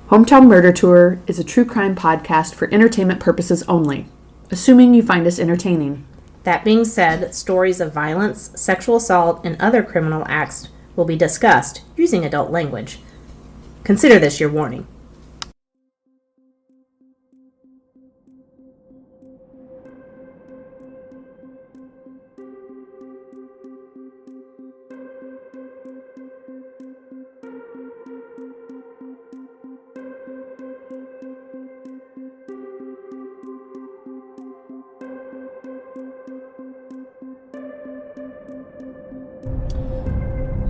Hometown Murder Tour is a true crime podcast for entertainment purposes only, assuming you find us entertaining. That being said, stories of violence, sexual assault, and other criminal acts will be discussed using adult language. Consider this your warning.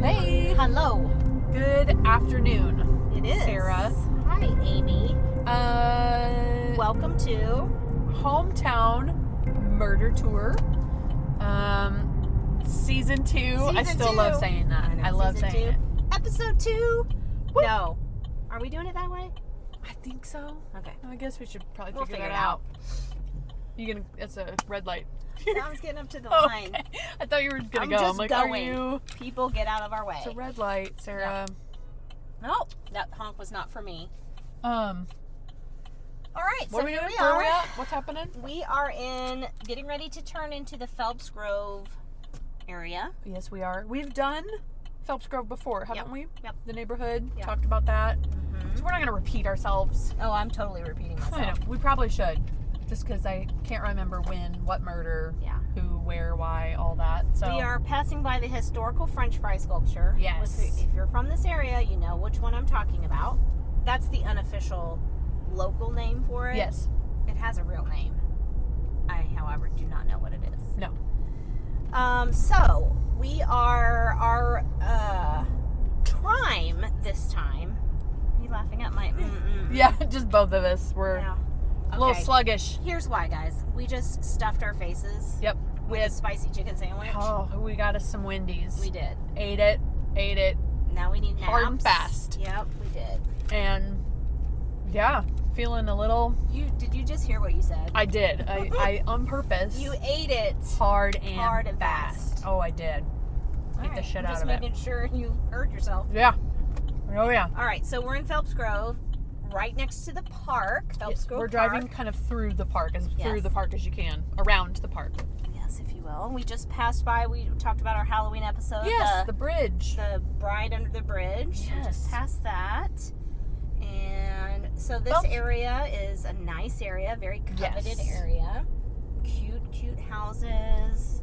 Hey! Hello. Good afternoon. It is. Sarah. Hi, Amy. Welcome to Hometown Murder Tour. Season 2. I still love saying that. I love saying it. Episode 2. Woo. No. Are we doing it that way? I think so. Okay. I guess we should probably We'll figure figure that it out. It's a red light. I was getting up to the Okay. line. I thought you were gonna I'm go. just I'm like, going. are you? People get out of our way. It's a red light, Sarah. No, that honk was not for me. All All right, so here we Where are are. we at? What's happening? We are getting ready to turn into the Phelps Grove area. Yes, we are. We've done Phelps Grove before, haven't we? Yep. The neighborhood. Yep. Talked about that. Mm-hmm. So we're not going to repeat ourselves. Oh, I'm totally repeating myself. I know. We probably should. Just because I can't remember when, what murder, Yeah. who, where, why, all that. So We are passing by the historical French fry sculpture. Yes. If you're from this area, you know which one I'm talking about. That's the unofficial local name for it. Yes. It has a real name. I, however, do not know what it is. No. So we are our crime this time. Are you laughing at my? Yeah, just both of us. We're Yeah. a little Okay. sluggish. Here's why, guys. We just stuffed our faces. Yep. With a spicy chicken sandwich. Oh, we got us some Wendy's. We did. Ate it. Now we need naps. Hard and fast. Yep, we did. And yeah, feeling a little. Did you just hear what you said? I did. I on purpose. You ate it. hard and fast. fast. Oh, I did. All Eat the right, shit I'm out just of it. making sure you heard yourself. Yeah. Oh yeah. All right, so we're in Phelps Grove, right next to the park. Phelps Grove We're driving Park. kind of through the park, through Yes. the park as you can, around the park. Yes, if you will. We just passed by. We talked about our Halloween episode. Yes, the bridge. The Bride Under the Bridge. We Yes. just passed that. And so this Phelps- area is a nice area, very coveted Yes. area. Cute houses.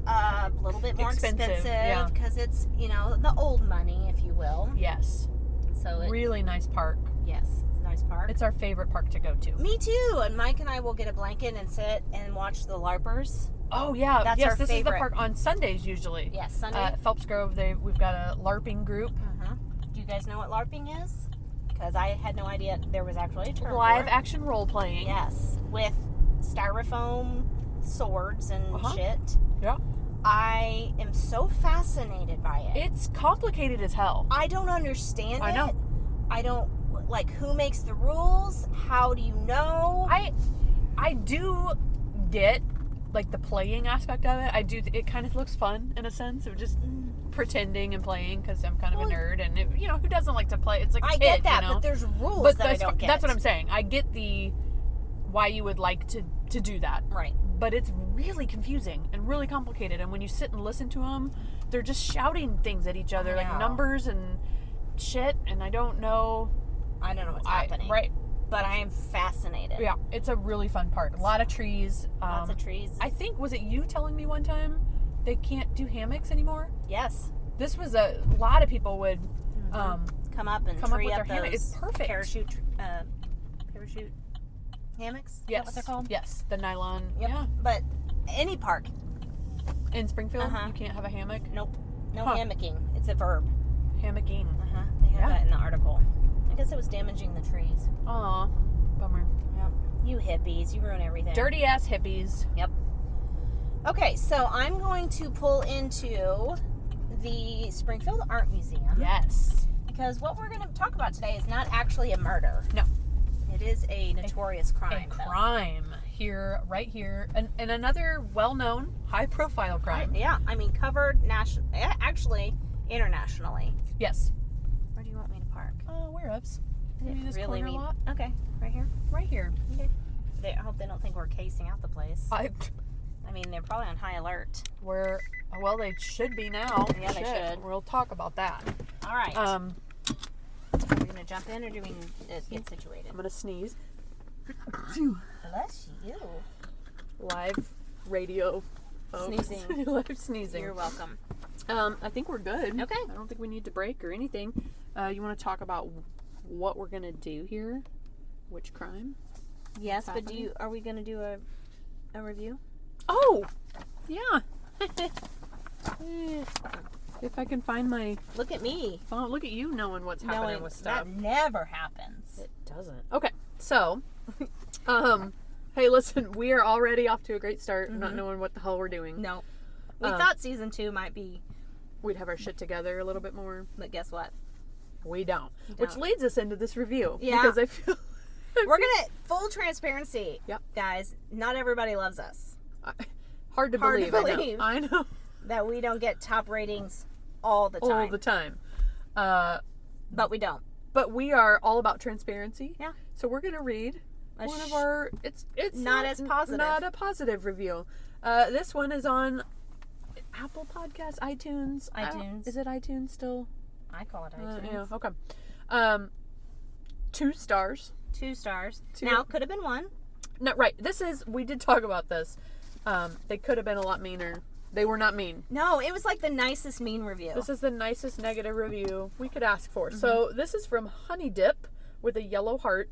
A little bit more Expensive, yeah. because it's, the old money, if you will. Yes. So Really nice park. yes, it's a nice park. It's our favorite park to go to. Me too. And Mike and I will get a blanket and sit and watch the LARPers. Oh yeah. That's yes, our this is the favorite. park on Sundays usually. Yes, Sunday. Phelps Grove, we've got a LARPing group. Uh-huh. Do you guys know what LARPing is? Because I had no idea there was actually a term Live for it. action role playing. Yes, with styrofoam swords and shit. Yeah. I am so fascinated by it. It's complicated as hell. I don't understand I know. it. I don't, who makes the rules? How do you know? I do get the playing aspect of it. I do. It kind of looks fun in a sense of just pretending and playing because I'm kind of a nerd and who doesn't like to play? It's like a I kid, get that, but there's rules that I don't get. That's what I'm saying. I get why you would like to do that. Right. But it's really confusing and really complicated. And when you sit and listen to them, they're just shouting things at each other, I like know. numbers and shit. And I don't know. I don't know what's happening. Right. But I am fascinated. Yeah, it's a really fun park. A lot of trees. Lots of trees. I think, was it you telling me one time they can't do hammocks anymore? Yes. This was a lot of people would Come up and come up tree with up their hammock. those It's perfect. parachute hammocks. Is that what they're called? Yes, the nylon. Yep. Yeah. But any park, In Springfield, Uh-huh. you can't have a hammock. nope. No Huh. hammocking. It's a verb. Hammocking. They have Yeah. that in the article. I guess it was damaging the trees. Aw, bummer. Yep. You hippies, you ruin everything. Dirty ass hippies. Yep. Okay, so I'm going to pull into the Springfield Art Museum. Yes. Because what we're going to talk about today is not actually a murder. No. It is a notorious crime. A crime right here, and another well-known, high-profile crime. Yeah, I mean covered actually internationally. Yes. Where do you want me to park? Whereabouts? Maybe this really corner mean. lot? Okay, right here. Right here. Okay. I hope they don't think we're casing out the place. I mean, they're probably on high alert. Well, they should be now. Yeah, they should. We'll talk about that. All right. Are we gonna jump in or do we get situated? I'm gonna sneeze. Bless you. Live radio. Folks. Sneezing. Live sneezing. You're welcome. I think we're good. Okay. I don't think we need to break or anything. You want to talk about what we're gonna do here? Which crime? Yes, but are we gonna do a review? Oh, yeah. If I can find my Look at me. phone. Look at you knowing what's happening with stuff. That never happens. It doesn't. Okay, so, hey, listen, we are already off to a great start, not knowing what the hell we're doing. No. We thought season 2 might be. We'd have our shit together a little bit more. But guess what? We don't. Which leads us into this review. Yeah. Because I feel... We're gonna full transparency. Yep. Guys, not everybody loves us. Hard to believe. I know. That we don't get top ratings all the time. All the time. But we don't. But we are all about transparency. Yeah. So we're gonna read one of our. It's not as positive. Not a positive review. This one is on Apple Podcasts, iTunes. Is it iTunes still? I call it iTunes. Yeah. Okay. 2 stars. 2 stars. 2. Now could have been 1. No, right. We did talk about this. They could have been a lot meaner. They were not mean. No, it was like the nicest mean review. This is the nicest negative review we could ask for. So this is from Honey Dip with a yellow heart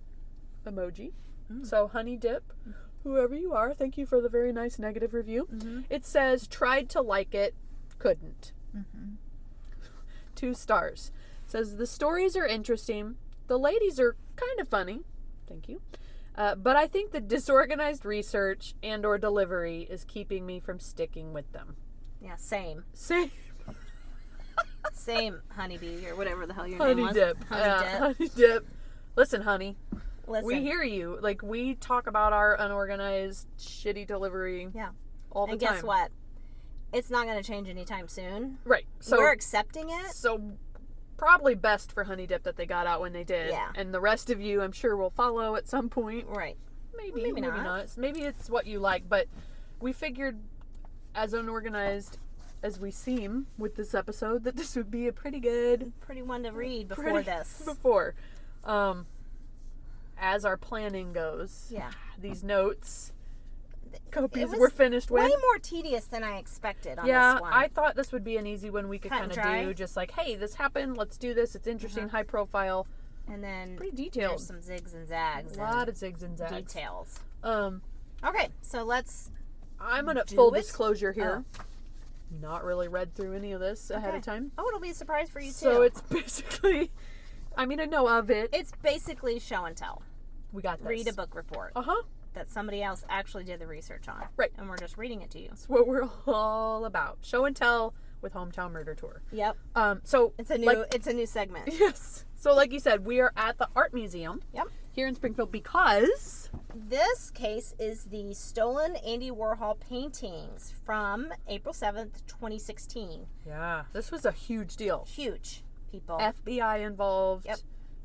emoji. So Honey Dip, whoever you are, thank you for the very nice negative review. It says, tried to like it, couldn't. 2 stars. It says, the stories are interesting. The ladies are kind of funny. Thank you. But I think the disorganized research and or delivery is keeping me from sticking with them. Yeah, same. Same. Same, honeybee, or whatever the hell your Honey name was. Dip. Honey Dip. Listen, honey. We hear you. Like, we talk about our unorganized, shitty delivery all the time. And guess what? It's not going to change anytime soon. Right. So we're accepting it. So probably best for Honey Dip that they got out when they did. Yeah. And the rest of you, I'm sure, will follow at some point. Right. Maybe not. Maybe it's what you like, but we figured, as unorganized as we seem with this episode, that this would be a pretty one to read before this. As our planning goes. Yeah. These notes, copies were finished with. Way more tedious than I expected on this one. I thought this would be an easy one we could kind of do. Just like, hey, this happened. Let's do this. It's interesting, high profile. And then pretty detailed. There's some zigs and zags. A lot of zigs and zags. Details. Okay, so let's. I'm gonna full disclosure here. Not really read through any of this ahead of time. Oh, it'll be a surprise for you too. So it's basically, I mean, I know of it. It's basically show and tell. We got this. Read a book report. That somebody else actually did the research on. Right. And we're just reading it to you. That's what we're all about. Show and tell with Hometown Murder Tour. Yep. So it's a new segment. Yes. So like you said, we are at the Art Museum. Yep. Here in Springfield because this case is the stolen Andy Warhol paintings from April 7th, 2016. Yeah. This was a huge deal. Huge, people. FBI involved. Yep.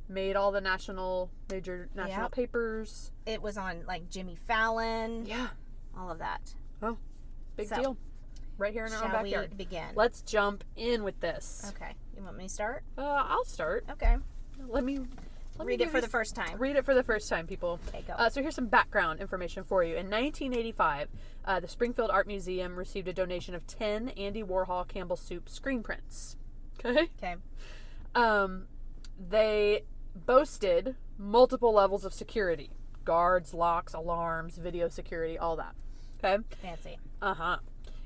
Made all the major national papers. It was on like Jimmy Fallon. Yeah. All of that. Oh, big deal. Right here in our own backyard. Shall we begin? Let's jump in with this. Okay. You want me to start? I'll start. Okay. Let me read it for the first time. Read it for the first time, people. Okay, go. So here's some background information for you. In 1985, the Springfield Art Museum received a donation of 10 Andy Warhol Campbell Soup screen prints. Okay? Okay. They boasted multiple levels of security. Guards, locks, alarms, video security, all that. Okay? Fancy.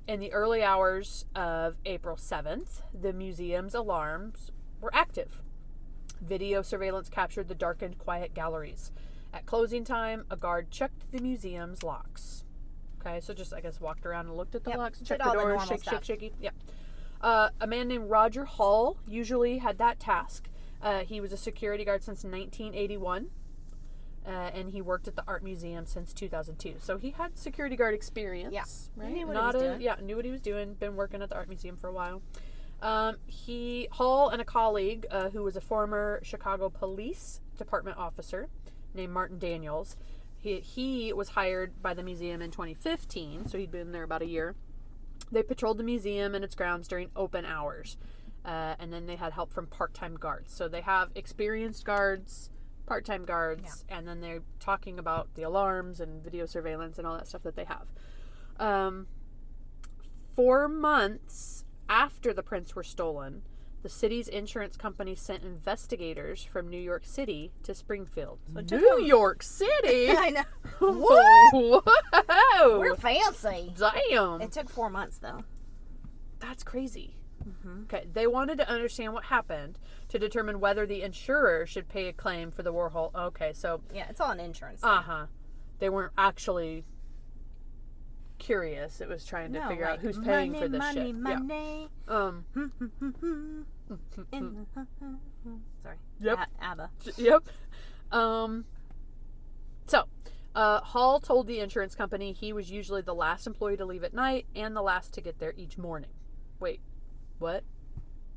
In the early hours of April 7th, the museum's alarms were active. Video surveillance captured the darkened, quiet galleries. At closing time, a guard checked the museum's locks. Okay, so just, I guess, walked around and looked at the locks, checked the doors, shake. Yep. A man named Roger Hall usually had that task. He was a security guard since 1981, and he worked at the Art Museum since 2002. So he had security guard experience. Yeah, right? He knew what he was doing. Yeah, knew what he was doing. Been working at the Art Museum for a while. Hall and a colleague who was a former Chicago Police Department officer named Martin Daniels. He was hired by the museum in 2015, so he'd been there about a year. They patrolled the museum and its grounds during open hours. And then they had help from part-time guards. So they have experienced guards, part-time guards, and then they're talking about the alarms and video surveillance and all that stuff that they have. 4 months after the prints were stolen, the city's insurance company sent investigators from New York City to Springfield. So New York City? I know. What? Whoa! We're fancy. Damn. It took 4 months, though. That's crazy. Okay, they wanted to understand what happened to determine whether the insurer should pay a claim for the Warhol. Okay, so... Yeah, it's all an insurance. They weren't actually curious. It was trying to figure out who's paying for this shit. Money. Sorry. Yep. ABBA. Yep. Hall told the insurance company he was usually the last employee to leave at night and the last to get there each morning. Wait, what?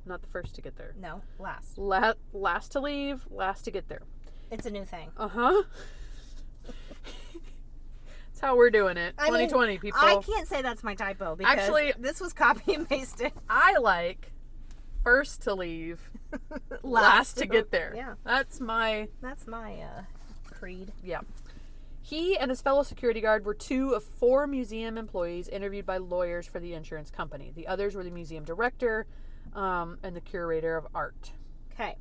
Not the first to get there. No, last. Last to leave, last to get there. It's a new thing. Uh-huh. That's how we're doing it. 2020, people. I can't say that's my typo because actually, this was copy and pasted. I like first to leave, last to get there. Yeah. That's my creed. Yeah. He and his fellow security guard were 2 of 4 museum employees interviewed by lawyers for the insurance company. The others were the museum director and the curator of art. Okay.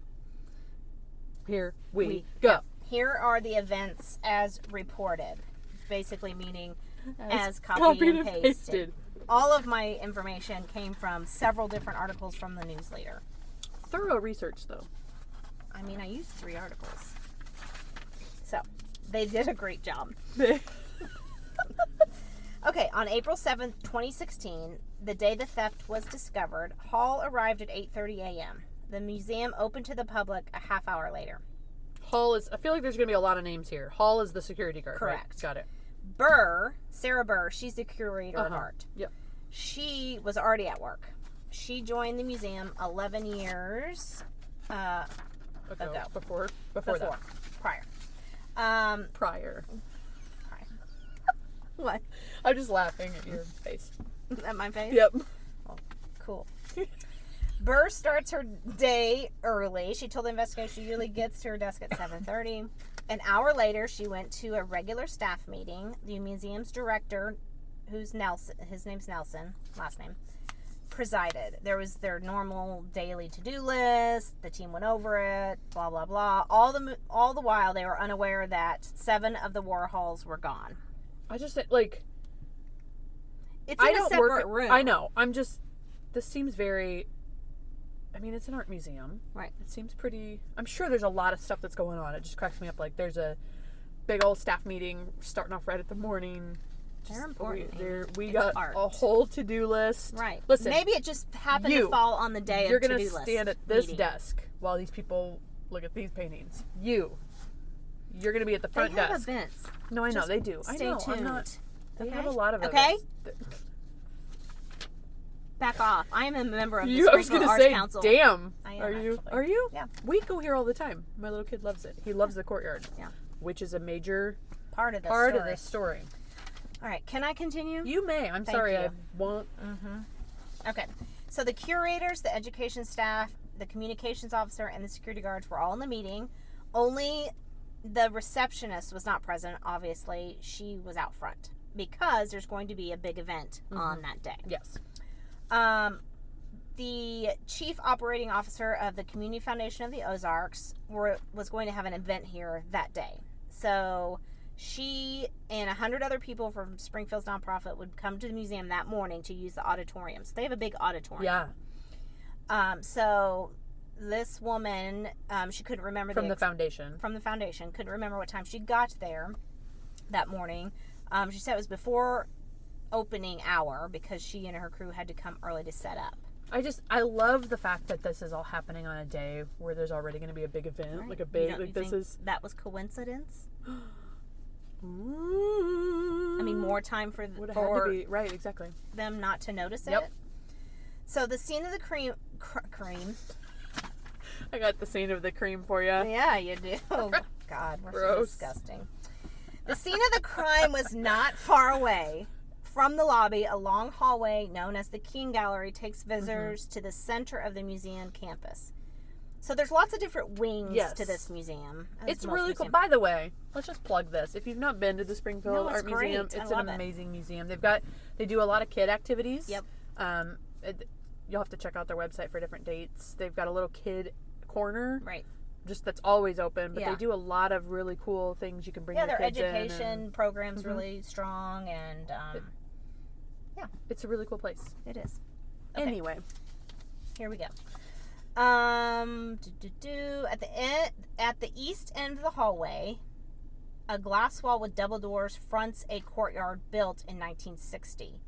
Here we go. Here are the events as reported. Basically meaning as copied and pasted. All of my information came from several different articles from the News Leader. Thorough research, though. I mean, I used 3 articles. So, they did a great job. Okay, on April 7th, 2016, the day the theft was discovered, Hall arrived at 8:30 a.m. The museum opened to the public a half hour later. Hall is... I feel like there's going to be a lot of names here. Hall is the security guard, correct. Right? Got it. Sarah Burr, she's the curator of art. Yep. She was already at work. She joined the museum 11 years ago. Before that. Prior. Prior. What? I'm just laughing at your face. At my face? Yep. Oh, cool. Burr starts her day early. She told the investigator she usually gets to her desk at 7:30. An hour later, she went to a regular staff meeting. The museum's director, who's Nelson, his name's Nelson, last name, presided. There was their normal daily to-do list. The team went over it. Blah blah blah. All the while, they were unaware that 7 of the Warhols were gone. I just like. It's in a separate room. I know. This seems very. I mean, it's an art museum. Right. It seems pretty... I'm sure there's a lot of stuff that's going on. It just cracks me up. Like, there's a big old staff meeting starting off right at the morning. They're important. We got art. A whole to-do list. Right. Listen. Maybe it just happened to fall on the day of to-do list. You're going to stand at this desk while these people look at these paintings. You're going to be at the front desk. They have events. No, I know. They do. Stay I know. tuned. They have a lot of okay? events. Back off. I am a member of the I was Springfield gonna Arts say, Council. damn. I am, Are you? actually. Are you? Yeah. We go here all the time. My little kid loves it. He loves the courtyard. Yeah. Which is a major part of this story. All right. Can I continue? You may. I'm sorry. I won't. Okay. So the curators, the education staff, the communications officer, and the security guards were all in the meeting. Only the receptionist was not present. Obviously, she was out front because there's going to be a big event on that day. Yes. The chief operating officer of the Community Foundation of the Ozarks was going to have an event here that day. So she and 100 other people from Springfield's nonprofit would come to the museum that morning to use the auditorium. So they have a big auditorium. Yeah. So this woman, she couldn't remember from the foundation. From the foundation, couldn't remember what time she got there that morning. She said it was before opening hour because she and her crew had to come early to set up. I love the fact that this is all happening on a day where there's already going to be a big event, right. like a big, you think that was coincidence? Ooh. I mean, more time for right, exactly. them not to notice Yep. it. So the scene of the cream. I got the scene of the cream for you. Yeah, you do. Oh, God, we're so Gross. disgusting. The scene of the crime was not far away. From the lobby, a long hallway known as the King Gallery takes visitors to the center of the museum campus. So there's lots of different wings to this museum. It's really cool. By the way, let's just plug this. If you've not been to the Springfield Art great. Museum, I it's love an it. amazing museum. They do a lot of kid activities. Yep. You'll have to check out their website for different dates. They've got a little kid corner. Right. Just that's always open, but Yeah. they do a lot of really cool things you can bring your their kids in. education program's really strong, and It's a really cool place. it is. Okay. Anyway, Here we go. At the east end of the hallway, a glass wall with double doors fronts a courtyard built in 1960,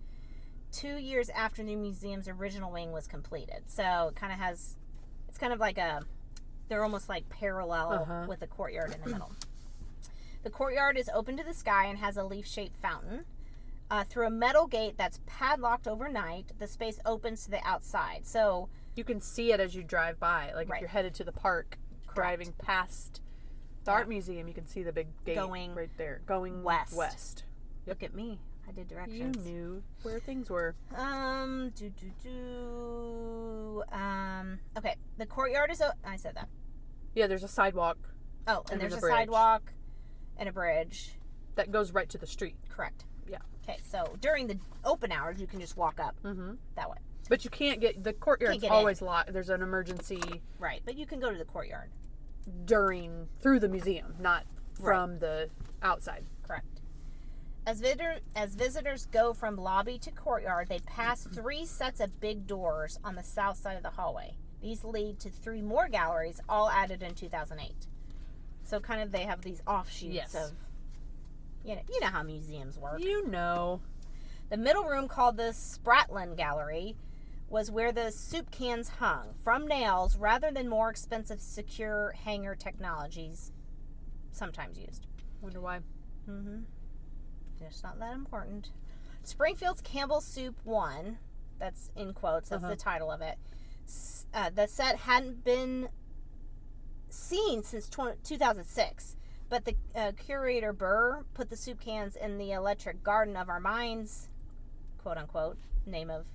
2 years after the museum's original wing was completed. So it kind of has, it's kind of like they're almost like parallel with the courtyard in the middle. The courtyard is open to the sky and has a leaf-shaped fountain. Through a metal gate that's padlocked overnight, the space opens to the outside. So you can see it as you drive by. Like if you're headed to the park, driving past the art museum, you can see the big gate right there. Going west. Look at me. I did directions. You knew where things were. Okay. The courtyard is I said that. Yeah, there's a sidewalk. Oh, and there's a bridge sidewalk and a bridge. that goes right to the street. Correct. Yeah. Okay, so during the open hours, you can just walk up that way. But you can't get, the courtyard's always locked. There's an emergency Right, but you can go to the courtyard. through the museum, not from the outside. Correct. As visitors go from lobby to courtyard, they pass 3 sets of big doors on the south side of the hallway. These lead to 3 more galleries, all added in 2008. So kind of they have these offshoots of, you know how museums work. You know. The middle room, called the Spratland Gallery, was where the soup cans hung from nails rather than more expensive secure hanger technologies sometimes used. Wonder why. Just not that important. Springfield's Campbell Soup 1, that's in quotes, that's the title of it. The set hadn't been seen since 2006, but the curator Burr put the soup cans in the electric garden of our minds, quote unquote, name of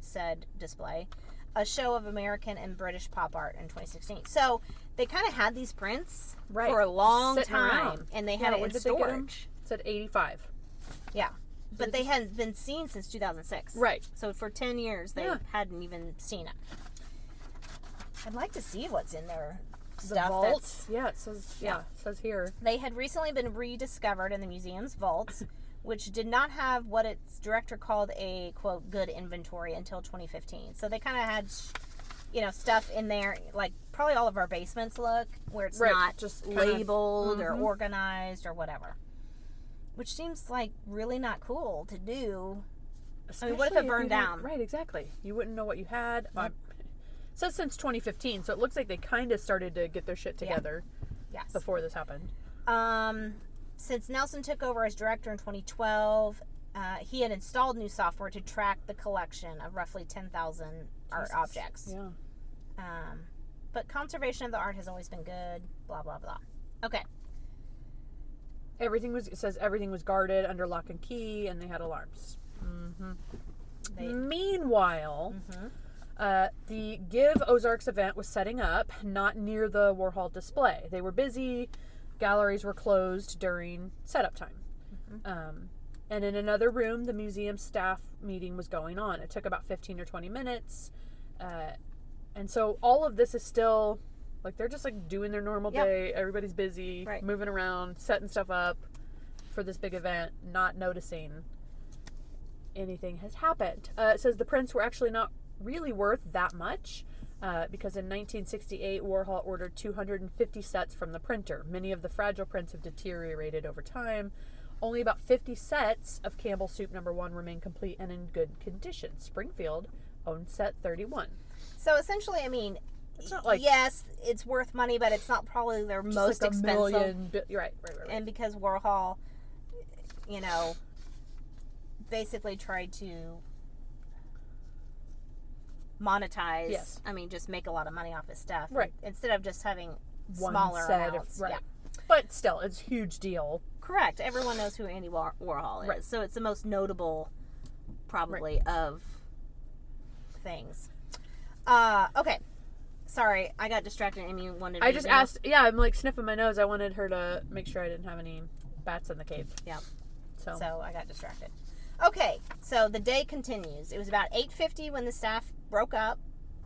said display, a show of American and British pop art in 2016. So they kind of had these prints for a long Sitting time, around. and they had it in storage. It said 85. Yeah. But they hadn't been seen since 2006. Right. So for 10 years, they hadn't even seen it. I'd like to see what's in there. Stuff that's... Yeah, it says, it says here. They had recently been rediscovered in the museum's vaults, which did not have what its director called a, quote, good inventory until 2015. So they kind of had, stuff in there, like probably all of our basements look, where it's not just labeled or organized or whatever. Which seems like really not cool to do. Especially what if it burned down? Right, exactly. You wouldn't know what you had. It says since 2015, so it looks like they kind of started to get their shit together before this happened. Since Nelson took over as director in 2012, he had installed new software to track the collection of roughly 10,000 art objects. Yeah. But conservation of the art has always been good, blah, blah, blah. Okay. It says everything was guarded under lock and key, and they had alarms. Meanwhile, the Give Ozarks event was setting up, not near the Warhol display. They were busy. Galleries were closed during setup time. And in another room, the museum staff meeting was going on. It took about 15 or 20 minutes. And so all of this is still... Like, they're just, like, doing their normal day. Everybody's busy, moving around, setting stuff up for this big event, not noticing anything has happened. It says the prints were actually not really worth that much because in 1968, Warhol ordered 250 sets from the printer. Many of the fragile prints have deteriorated over time. Only about 50 sets of Campbell Soup No. 1 remain complete and in good condition. Springfield owned set 31. So, essentially, I mean... It's not like, yes, it's worth money, but it's not probably their most like expensive. Right. And because Warhol, basically tried to monetize. Yes. I mean, just make a lot of money off his stuff. Right. Instead of just having One smaller set amounts. right. Yeah. But still, it's a huge deal. Correct. Everyone knows who Andy Warhol is. Right. So it's the most notable, probably, of things. Okay. Sorry, I got distracted. Amy wanted. I just asked. Yeah, I'm like sniffing my nose. I wanted her to make sure I didn't have any bats in the cave. Yeah. So I got distracted. Okay, so the day continues. It was about 8:50 when the staff broke up.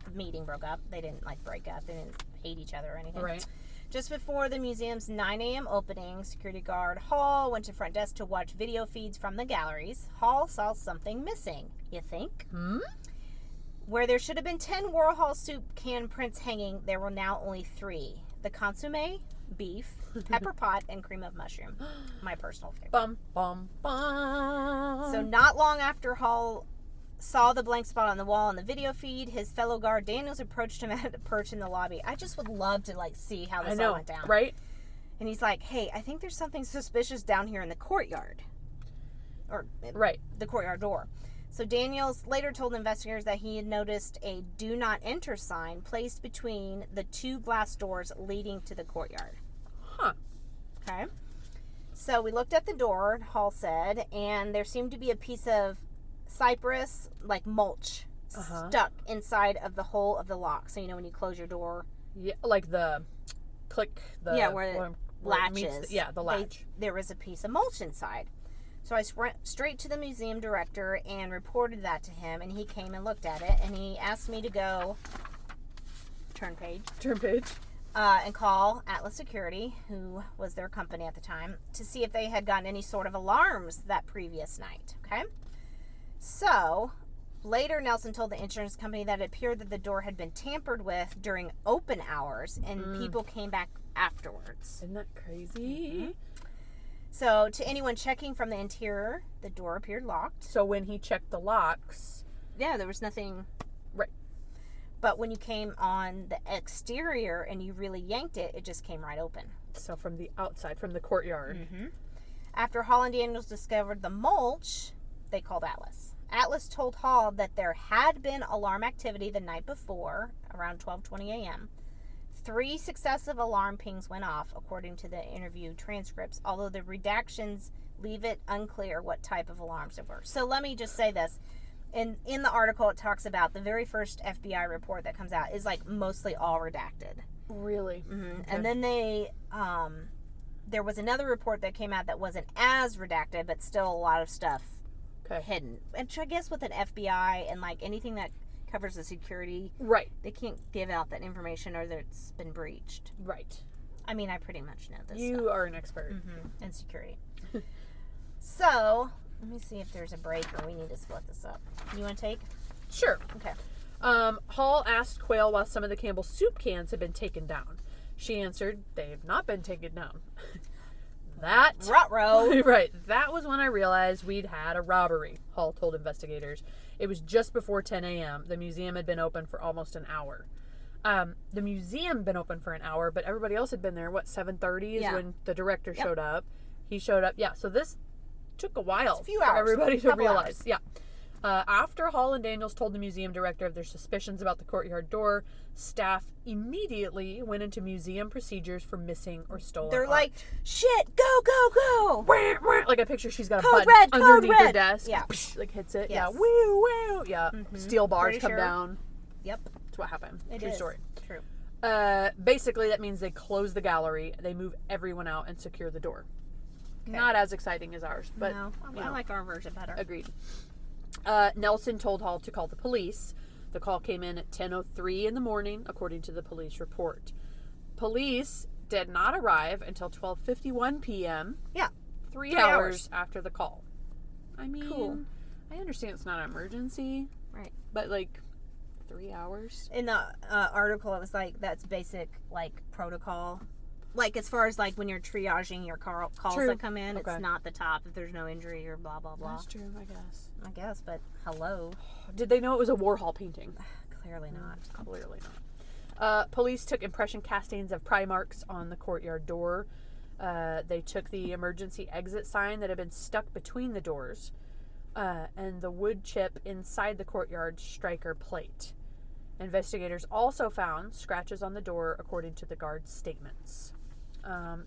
The meeting broke up. They didn't like break up. They didn't hate each other or anything. Right. Just before the museum's 9 a.m. opening, security guard Hall went to front desk to watch video feeds from the galleries. Hall saw something missing. You think? Where there should have been 10 Warhol soup can prints hanging, there were now only 3. The consomme, beef, pepper pot, and cream of mushroom. My personal favorite. Bum, bum, bum. So not long after Hall saw the blank spot on the wall in the video feed, his fellow guard Daniels approached him at a perch in the lobby. I just would love to like see how this all went down. Right? And he's like, hey, I think there's something suspicious down here in the courtyard. Or Right. the courtyard door. So Daniels later told investigators that he had noticed a do not enter sign placed between the 2 glass doors leading to the courtyard. Huh. Okay. So we looked at the door, Hall said, and there seemed to be a piece of cypress, like mulch, stuck inside of the hole of the lock. So, you know, when you close your door. Yeah, like the click. The where it latches. The latch. There was a piece of mulch inside. So I went straight to the museum director and reported that to him, and he came and looked at it, and he asked me to go turn page and call Atlas Security, who was their company at the time, to see if they had gotten any sort of alarms that previous night. Okay. So later, Nelson told the insurance company that it appeared that the door had been tampered with during open hours, and people came back afterwards. Isn't that crazy? So, to anyone checking from the interior, the door appeared locked. So when he checked the locks, Yeah, there was nothing. right? But when you came on the exterior and you really yanked it, it just came right open. So from the outside, from the courtyard. After Hall and Daniels discovered the mulch, they called Atlas. Atlas told Hall that there had been alarm activity the night before, around 12:20 a.m. 3 successive alarm pings went off, according to the interview transcripts, although the redactions leave it unclear what type of alarms there were. So let me just say this. In the article, it talks about the very first FBI report that comes out is like mostly all redacted. Really? Okay. And then they, there was another report that came out that wasn't as redacted, but still a lot of stuff hidden. Which I guess with an FBI and like anything that covers the security, right? They can't give out that information or that it's been breached. Right. I mean, I pretty much know this. You stuff. are an expert in security. So let me see if there's a break or we need to split this up. You want to take? Sure. Okay. Hall asked Quayle why some of the Campbell soup cans had been taken down. She answered, "They've not been taken down." Ruh-roh. Right. That was when I realized we'd had a robbery, Hall told investigators. It was just before 10 a.m. The museum had been open for almost an hour. The museum had been open for an hour, but everybody else had been there, 7:30 is when the director showed up. He showed up. Yeah, so this took a while for everybody to realize. Yeah. After Hall and Daniels told the museum director of their suspicions about the courtyard door, staff immediately went into museum procedures for missing or stolen They're art. like, shit, go, go, go. Like a picture, she's got a Code button red, underneath her red. desk. Yeah. Like hits it. Yes. Yeah. Woo, woo. Yeah. Steel bars Pretty come sure. down. Yep. That's what happened. It True is. story. True. Basically, that means they close the gallery, they move everyone out, and secure the door. Okay. Not as exciting as ours, but No, I like our version better. agreed. Nelson told Hall to call the police. The call came in at 10:03 in the morning, according to the police report. Police did not arrive until 12:51 p.m. Yeah. 3 hours after the call. I mean, Cool. I understand it's not an emergency, Right. but like 3 hours. In the article, it was like, that's basic, like, protocol. Like, as far as, like, when you're triaging your calls True. that come in, Okay. it's not the top if there's no injury or blah, blah, blah. That's true, I guess. I guess, but hello. Did they know it was a Warhol painting? Clearly not. Clearly not. Police took impression castings of pry marks on the courtyard door. They took the emergency exit sign that had been stuck between the doors and the wood chip inside the courtyard striker plate. Investigators also found scratches on the door, according to the guard's statements.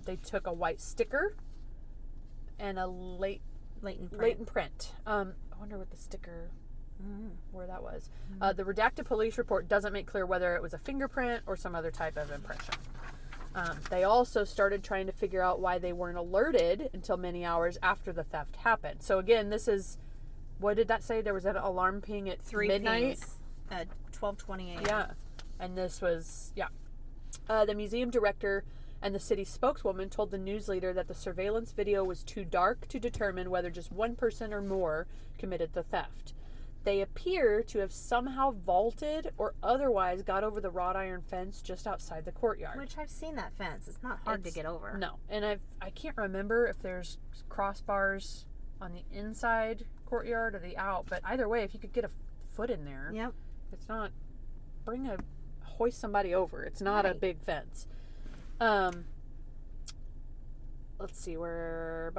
They took a white sticker and a latent print. I wonder what the sticker, where that was. The redacted police report doesn't make clear whether it was a fingerprint or some other type of impression. They also started trying to figure out why they weren't alerted until many hours after the theft happened. So again, this is, what did that say? There was an alarm ping at 3 midnight? pings at 12:20 a.m. Yeah. And this was, the museum director and the city spokeswoman told the news leader that the surveillance video was too dark to determine whether just one person or more committed the theft. They appear to have somehow vaulted or otherwise got over the wrought iron fence just outside the courtyard. Which I've seen that fence. It's not hard to get over. No. And I can't remember if there's crossbars on the inside courtyard or the out, but either way, if you could get a foot in there, Yep. it's not, hoist somebody over. It's not a big fence. Let's see where,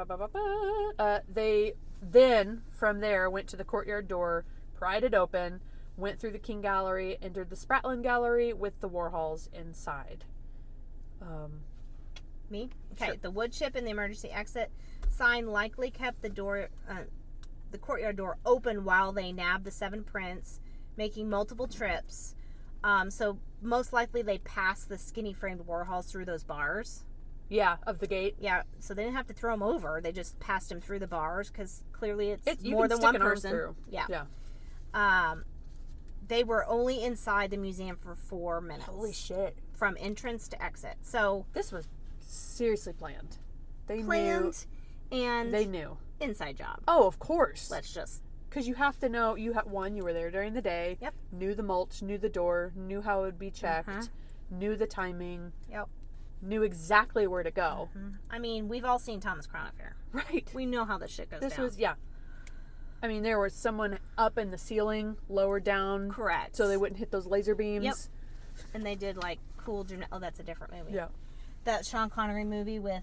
they then from there went to the courtyard door, pried it open, went through the King Gallery, entered the Spratland Gallery with the Warhols inside. Me? Okay. Sure. The wood chip and the emergency exit sign likely kept the door, the courtyard door open while they nabbed the 7 prints, making multiple trips. So most likely they passed the skinny framed Warhols through those bars. Yeah, of the gate. Yeah, so they didn't have to throw them over. They just passed him through the bars because clearly it's You more can than stick one an arm person. through. Yeah. Yeah. They were only inside the museum for 4 minutes. Holy shit. From entrance to exit. So This was seriously planned. They planned and knew. inside job. Oh, of course. Let's just. Because you have to know, you were there during the day. Yep. Knew the mulch, knew the door, knew how it would be checked, knew the timing. Yep. Knew exactly where to go. I mean, we've all seen Thomas Crown Affair. Right. We know how this shit goes This down. was, I mean, there was someone up in the ceiling, lower down. Correct. So they wouldn't hit those laser beams. Yep. And they did like cool. Oh, that's a different movie. Yeah. That Sean Connery movie with.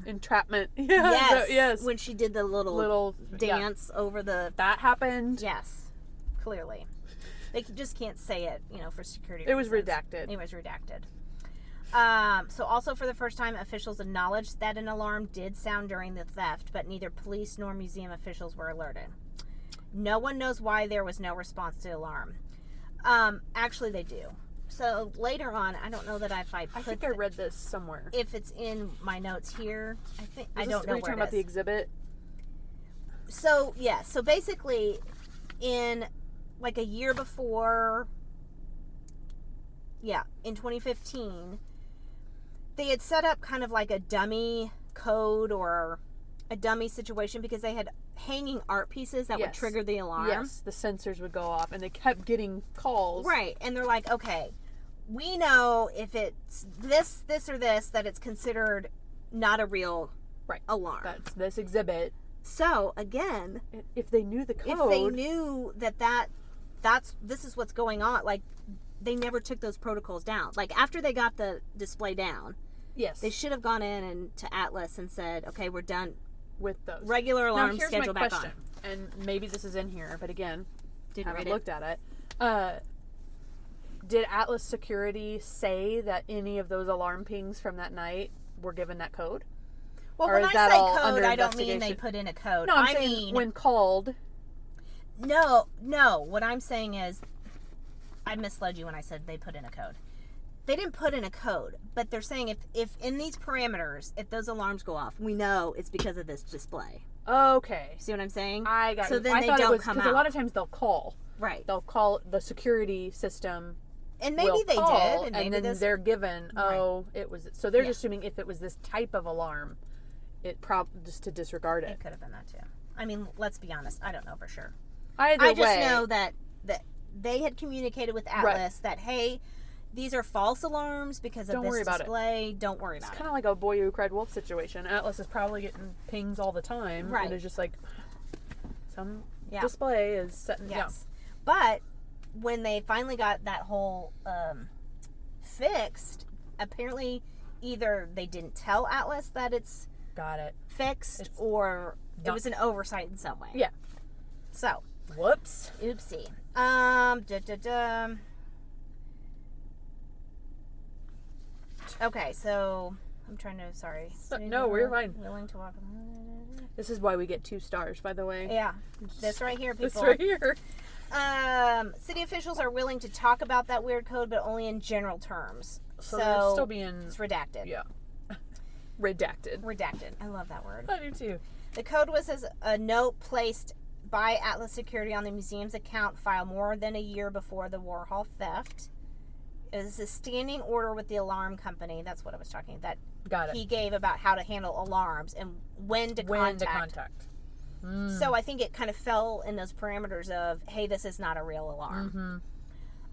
Entrapment. Yeah. Yes. Yes. When she did the little dance over the. That happened. Yes. Clearly. They just can't say it, for security It was reasons. redacted. It was redacted. So also for the first time, officials acknowledged that an alarm did sound during the theft, but neither police nor museum officials were alerted. No one knows why there was no response to the alarm. Actually, they do. So later on, I don't know that I think I read this somewhere. if it's in my notes here. I don't know Were you where talking it about is. the exhibit? So yeah, so basically, in like a year before, in 2015, they had set up kind of like a dummy code or a dummy situation because they had hanging art pieces that would trigger the alarm. Yes, the sensors would go off, and they kept getting calls. Right, and they're like, okay, we know if it's this, or this, that it's considered not a real alarm. That's this exhibit. So again, If they knew the code, if they knew this is what's going on, like they never took those protocols down. Like after they got the display down, yes, they should have gone in and to Atlas and said, okay, we're done with those regular now, alarms here's scheduled my back question, on. and maybe this is in here, but again, Didn't read haven't it. looked at it. Did Atlas Security say that any of those alarm pings from that night were given that code? Well, Or when is I that say all code, under I don't mean they investigation? put in a code. No, I'm I saying mean when called. No. What I'm saying is, I misled you when I said they put in a code. They didn't put in a code, but they're saying if in these parameters, if those alarms go off, we know it's because of this display. Okay, See what I'm saying? I got So you. then I they thought don't it was come because a lot out. of times they'll call. Right. They'll call the security system. And maybe will they call, did, and maybe then they're given. Oh, it was. So they're just assuming if it was this type of alarm, it just to disregard It it. could have been that too. I mean, let's be honest. I don't know for sure. Either I just way, know that they had communicated with Atlas that, hey, these are false alarms because of Don't worry this about it. display. Don't worry it's about kind of like a boy who cried wolf situation. Atlas is probably getting pings all the time, Right. and it's just like some Yeah. display is setting. it. Yes. But when they finally got that whole fixed, apparently either they didn't tell Atlas that it's Got it. fixed or it was an oversight in some way. Yeah. So, Whoops. oopsie. Okay, so I'm trying to. Sorry. No, we're fine. Willing to walk. This is why we get 2 stars, by the way. Yeah, this right here, people. This right here. City officials are willing to talk about that weird code, but only in general terms. So they're still being... It's redacted. Yeah. Redacted. Redacted. I love that word. I do too. The code was as a note placed by Atlas Security on the museum's account file more than a year before the Warhol theft. It was a standing order with the alarm company. That's what I was talking about. Got it. He gave about how to handle alarms and when to contact. So I think it kind of fell in those parameters of, hey, this is not a real alarm.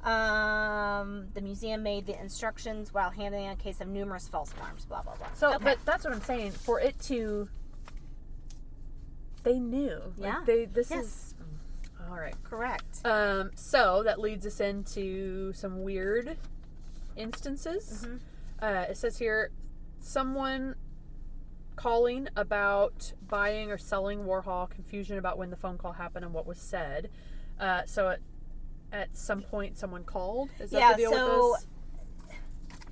The museum made the instructions while handling a case of numerous false alarms, blah, blah, blah. So, but that's what I'm saying. For it to... They knew. Yeah. This is... All right. Correct. So that leads us into some weird instances. It says here, someone calling about buying or selling Warhol, confusion about when the phone call happened and what was said. So at some point, someone called. Is that the deal with this?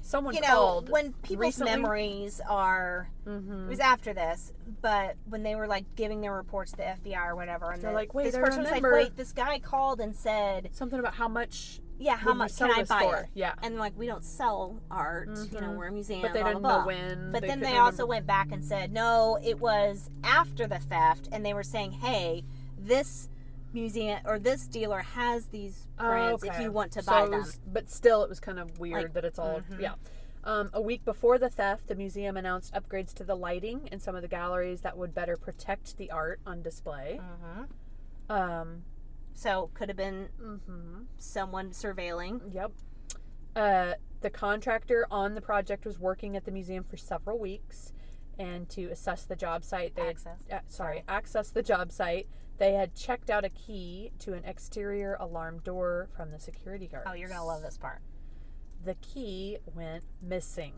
Someone called. When people's recently? memories are, it was after this, but when they were like giving their reports to the FBI or whatever, and they're like, wait, this I person was like, remember. wait, this guy called and said Something about how much. yeah, how would we much sell can I this buy for? it? Yeah. And like, we don't sell art, we're a museum, But they blah, didn't blah, know blah. when. But then couldn't they also remember. went back and said, no, it was after the theft, and they were saying, hey, this museum or this dealer has these prints if you want to buy them. But still, it was kind of weird Like, that it's all, yeah. A week before the theft, the museum announced upgrades to the lighting in some of the galleries that would better protect the art on display. So could have been someone surveilling. Yep. The contractor on the project was working at the museum for several weeks, and to assess the job site, access the job site, they had checked out a key to an exterior alarm door from the security guards. Oh, you're gonna love this part. The key went missing.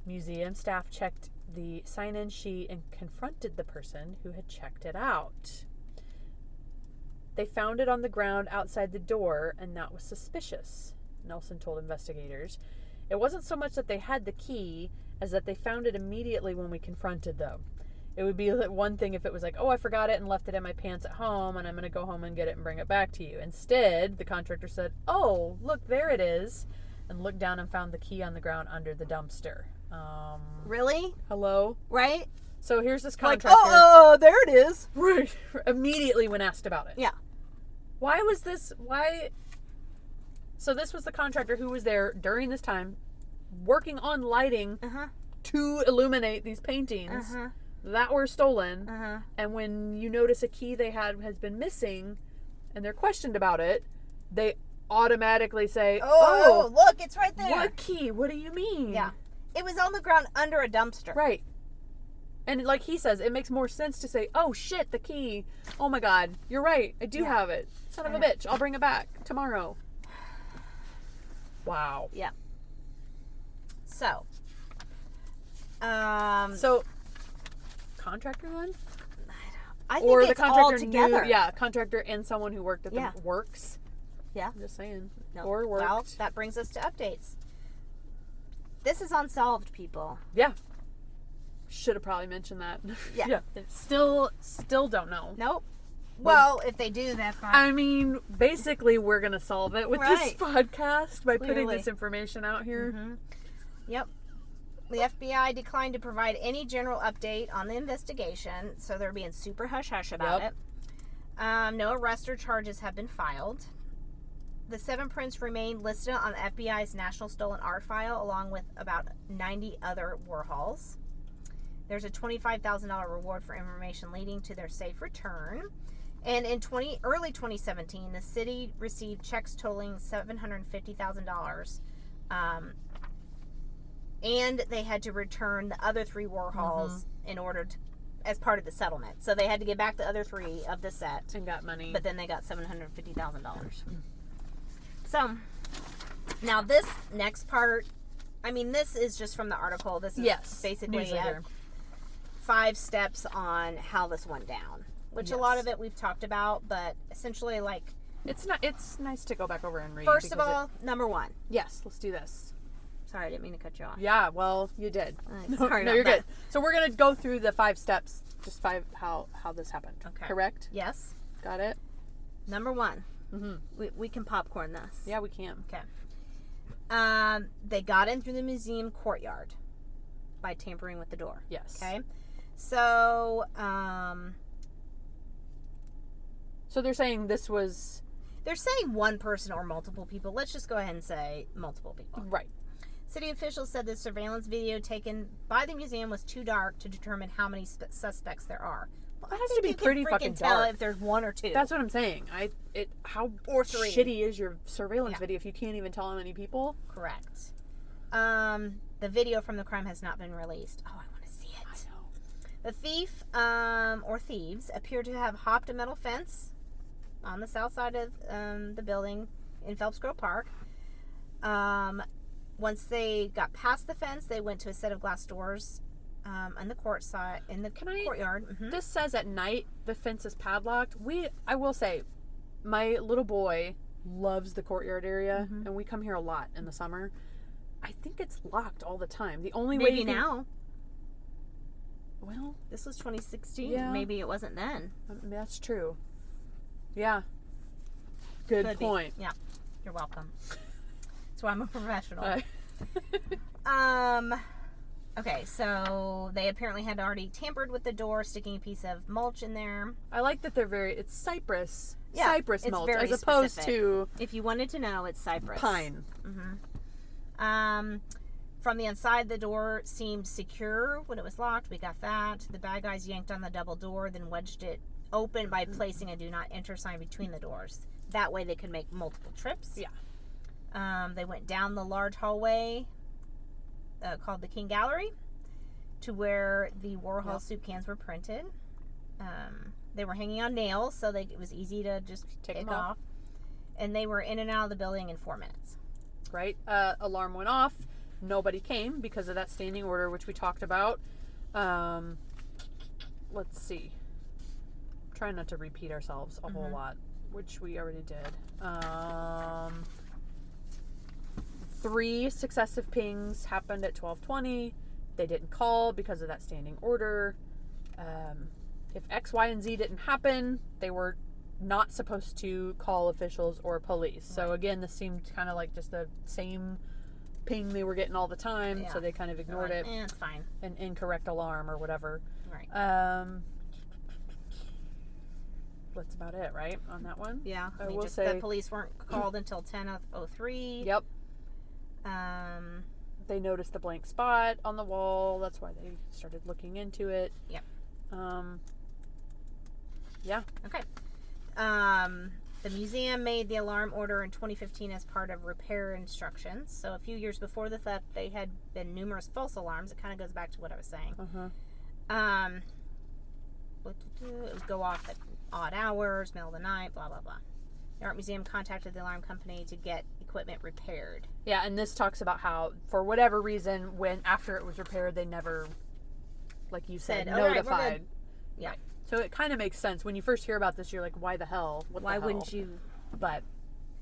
Museum staff checked the sign-in sheet and confronted the person who had checked it out. They found it on the ground outside the door, and that was suspicious, Nelson told investigators. It wasn't so much that they had the key as that they found it immediately when we confronted them. It would be one thing if it was like, oh, I forgot it and left it in my pants at home, and I'm going to go home and get it and bring it back to you. Instead, the contractor said, oh, look, there it is, and looked down and found the key on the ground under the dumpster. Really? Hello? Right? So here's this Like, contractor. oh, there it is. Right. Immediately when asked about it. Yeah. Why was this? So this was the contractor who was there during this time working on lighting to illuminate these paintings that were stolen. And when you notice a key they had has been missing and they're questioned about it, they automatically say, Oh, look, it's right there. what key? What do you mean? Yeah. It was on the ground under a dumpster. Right. And like he says, it makes more sense to say, oh shit, the key. Oh my God, you're right. I do have it. Son of a bitch. I'll bring it back tomorrow. Wow. Yeah. So. So, contractor then? I think Or it's the contractor all together. knew, contractor and someone who worked at the works. Yeah. I'm just saying. No. Or worked. Well, that brings us to updates. This is unsolved, people. Yeah. Should have probably mentioned that. Yeah. Still don't know. Nope. Well, if they do, that's fine. I mean, basically, we're going to solve it with this Right. podcast by putting Clearly. this information out here. Yep. The FBI declined to provide any general update on the investigation, so they're being super hush-hush about it. No arrest or charges have been filed. The 7 prints remain listed on the FBI's National Stolen Art File, along with about 90 other Warhols. There's a $25,000 reward for information leading to their safe return. And in early 2017, the city received checks totaling $750,000. And they had to return the other 3 Warhols in order to, as part of the settlement. So they had to get back the other 3 of the set. And got money. But then they got $750,000. So, now this next part, I mean, this is just from the article. This is basically 5 steps on how this went down. Which a lot of it we've talked about, but essentially, like... It's nice to go back over and read. First of all, number 1. Yes, let's do this. Sorry, I didn't mean to cut you off. Yeah, well, you did. Sorry No, about you're that. good. So we're gonna go through the 5 steps, just 5 how this happened. Okay. Correct? Yes. Got it? Number 1. Mm-hmm. We can popcorn this. Yeah, we can. Okay. They got in through the museum courtyard by tampering with the door. Yes. Okay. So, So they're saying this was they're saying one person or multiple people. Let's just go ahead and say multiple people. right. City officials said the surveillance video taken by the museum was too dark to determine how many suspects there are. Well, That I has to think be you can pretty freaking fucking tell dark. if there's 1 or 2. That's what I'm saying. How Or 3. shitty is your surveillance Yeah. video if you can't even tell how many people? Correct. The video from the crime has not been released. Oh, I want to see it. I know. The thief, or thieves, appear to have hopped a metal fence on the south side of the building in Phelps Grove Park. Once they got past the fence, they went to a set of glass doors on the courtyard. Mm-hmm. This says at night the fence is padlocked. I will say, my little boy loves the courtyard area, and we come here a lot in the summer. I think it's locked all the time. The only way Maybe you can, now. Well, This was 2016. Yeah. Maybe it wasn't then. that's true. Yeah. Good Could be. point. Yeah. You're welcome. That's why I'm a professional. Uh, Okay, so they apparently had already tampered with the door, sticking a piece of mulch in there. I like that it's cypress. Yeah, cypress it's mulch very as opposed specific. to If you wanted to know, it's cypress. pine. From the inside, the door seemed secure when it was locked. We got that. The bad guys yanked on the double door, then wedged it open by placing a do not enter sign between the doors. That way they could make multiple trips. Yeah. They went down the large hallway called the King Gallery to where the Warhol soup cans were printed. They were hanging on nails, so it was easy to just Take take them off. off. And they were in and out of the building in 4 minutes. Right? Alarm went off. Nobody came because of that standing order, which we talked about. Let's see. Trying not to repeat ourselves a whole lot, which we already did. 3 successive pings happened at 12:20. They didn't call because of that standing order. If X, Y, and Z didn't happen, they were not supposed to call officials or police. So again, this seemed kind of like just the same ping they were getting all the time, so they kind of ignored it. It's fine. An incorrect alarm or whatever. Right. That's about it, right, on that one? Yeah. I I mean, will just say- the police weren't called until 10:03. Yep. Um, They noticed the blank spot on the wall. That's why they started looking into it. Yep. Yeah. Okay. The museum made the alarm order in 2015 as part of repair instructions. So a few years before the theft, they had been numerous false alarms. It kind of goes back to what I was saying. It would go off at odd hours, middle of the night, blah, blah, blah. The art museum contacted the alarm company to get equipment repaired. Yeah, and this talks about how, for whatever reason, after it was repaired, they never, like you said, Said, "All right, we're notified. good." Yeah. Right. So it kind of makes sense. When you first hear about this, you're like, why the hell? Why wouldn't you? But,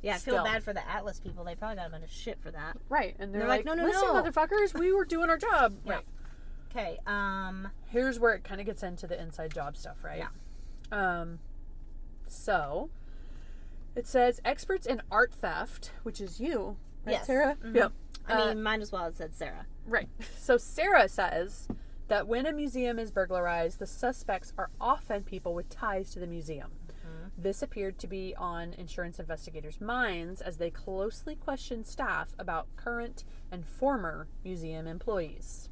Yeah, I still. feel bad for the Atlas people. They probably got a bunch of shit for that. Right. And they're They're like, like, "No, listen, no. motherfuckers, we were doing our job. Yeah. Right. Okay. Here's where it kind of gets into the inside job stuff, right? Yeah. So, it says experts in art theft, which is you, right, Yes. Sarah? Mhm. Yep. I mean, might as well have said Sarah. Right. So Sarah says that when a museum is burglarized, the suspects are often people with ties to the museum. This appeared to be on insurance investigators' minds as they closely questioned staff about current and former museum employees.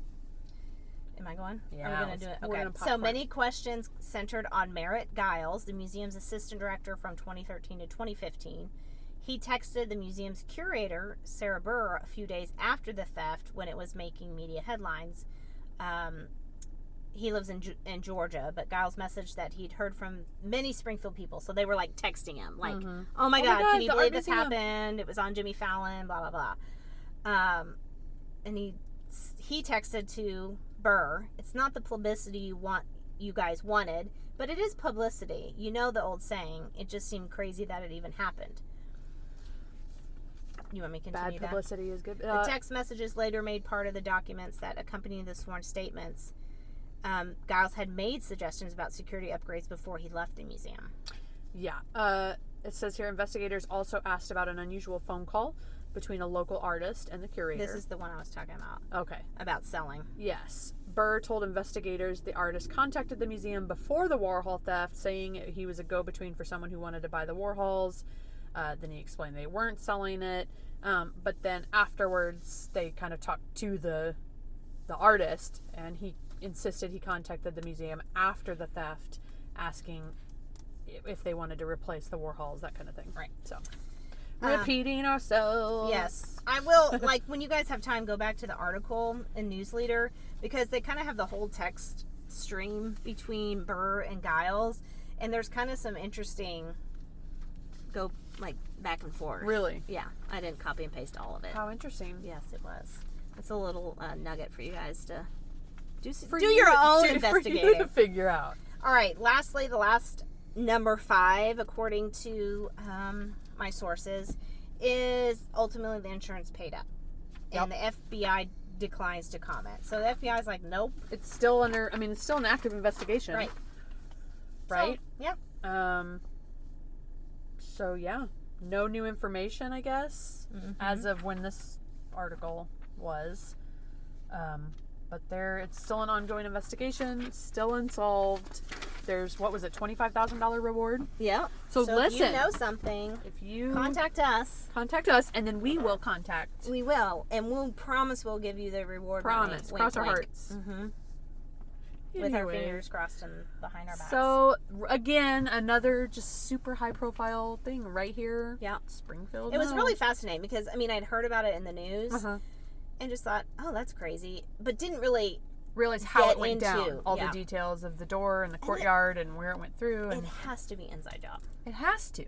Am I going? Yeah, Are we going to do it? we're Okay. gonna So popcorn. many questions centered on Merritt Giles, the museum's assistant director from 2013 to 2015. He texted the museum's curator, Sarah Burr, a few days after the theft when it was making media headlines. He lives in Georgia, but Giles messaged that he'd heard from many Springfield people. So they were like texting him, like, oh my God, can you the believe art this museum." happened? It was on Jimmy Fallon, blah, blah, blah. And he texted to Burr, it's not the publicity you guys wanted, but it is publicity. You know the old saying, it just seemed crazy that it even happened. You want me to Bad continue that? publicity is good. The text messages later made part of the documents that accompanied the sworn statements. Giles had made suggestions about security upgrades before he left the museum. Yeah. It says here investigators also asked about an unusual phone call between a local artist and the curator. This is the one I was talking about. Okay. About selling. Yes. Burr told investigators the artist contacted the museum before the Warhol theft, saying he was a go-between for someone who wanted to buy the Warhols. Then he explained they weren't selling it. But then afterwards, they kind of talked to the artist, and he insisted he contacted the museum after the theft, asking if they wanted to replace the Warhols, that kind of thing. Right. So, repeating ourselves. Yes. I will, like, when you guys have time, go back to the article in Newsleader, because they kind of have the whole text stream between Burr and Giles, and there's kind of some interesting back and forth. Really? Yeah. I didn't copy and paste all of it. How interesting. Yes, it was. It's a little nugget for you guys to do For your own For investigating. you to figure out. All right. Lastly, the last number 5, according to my sources, is ultimately the insurance paid up. And the FBI declines to comment. So the FBI is like, nope. It's still it's still an active investigation. Right. Right? So, yeah. So, yeah. No new information, I guess, as of when this article was. But it's still an ongoing investigation, still unsolved. There's, what was it, $25,000 reward? Yeah. So listen. If you know something, If you contact us. contact us, and then we will contact. We will. And we'll promise we'll give you the reward. Promise. Money. Cross Wink, our wink. hearts. Mm-hmm. With our Anyway. fingers crossed and behind our backs. So, again, another just super high-profile thing right here. Yeah. Springfield. It was no. really fascinating because, I'd heard about it in the news Uh-huh. and just thought, oh, that's crazy. But didn't really, Realize how Get it went down. into, All yeah. the details of the door and the courtyard and where it went through. it And has to be inside job. it has to.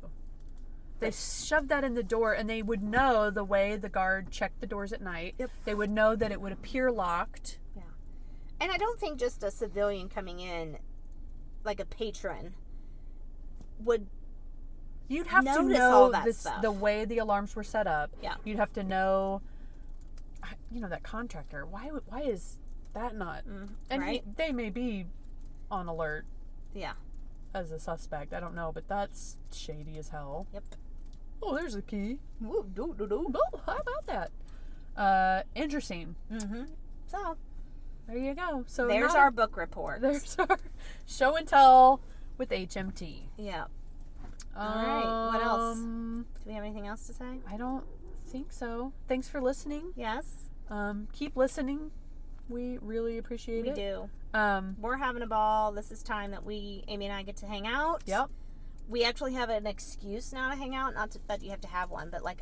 They shoved that in the door, and they would know the way the guard checked the doors at night. Yep. They would know that it would appear locked. Yeah. And I don't think just a civilian coming in, like a patron, would You'd have to notice know all that stuff. the way the alarms were set up. Yeah. You'd have to know, that contractor. Why is that not? And right? they may be on alert Yeah. as a suspect. I don't know, but that's shady as hell. Yep. Oh, there's a key. Ooh, do. Oh, how about that? Interesting. Mm-hmm. So, There you go. So there's now- our book report. There's our show and tell with HMT. Yeah. All right. What else? Um, Do we have anything else to say? I don't think so. Thanks for listening. Yes, Keep listening. We really appreciate we it. do. Um, We're having a ball. This is time that Amy and I get to hang out. yep. We actually have an excuse now to hang out. Not that you have to have one, but like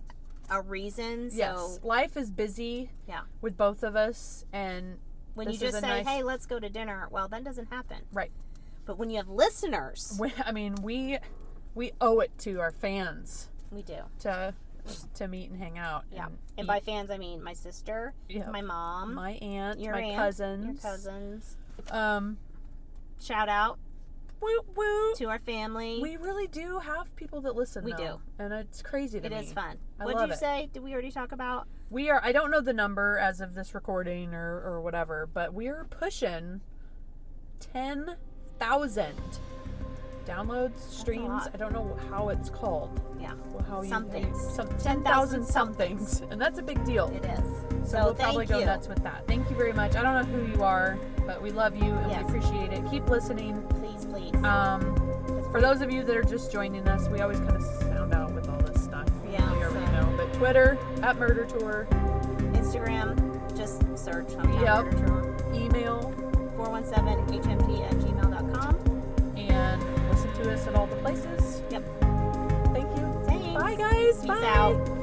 a reason. So Yes. Life is busy. Yeah. With both of us, and when this you is just a say, nice- "Hey, let's go to dinner," well, that doesn't happen. right. But when you have listeners, We owe it to our fans we do. to meet and hang out. Yeah. And And by fans, I mean my sister, Yeah. my mom, my aunt, your my aunt, cousins. your cousins. Um, Shout out woo woo. to our family. We really do have people that listen. We though, do. and it's crazy to It me. is fun. I What love did you it. say? Did we already talk about? We are. I don't know the number as of this recording or whatever, but we are pushing 10,000 downloads, streams. lot. I don't know how it's called. Yeah. How you Somethings. 10,000 somethings, and that's a big deal. It is. So we'll probably thank go you. nuts with that. Thank you very much. I don't know who you are, but we love you and Yes. we appreciate it. Keep listening. Please. For those of you that are just joining us, we always kind of sound out with all this stuff. Yeah, We already so- know. But Twitter, @Murder Tour, Instagram, just search Hometown Yep. Murder Tour. email, 417hmt@gmail.com. and listen to us at all the places. Yep. Thank you. Thanks. Bye, guys. Peace Bye. out.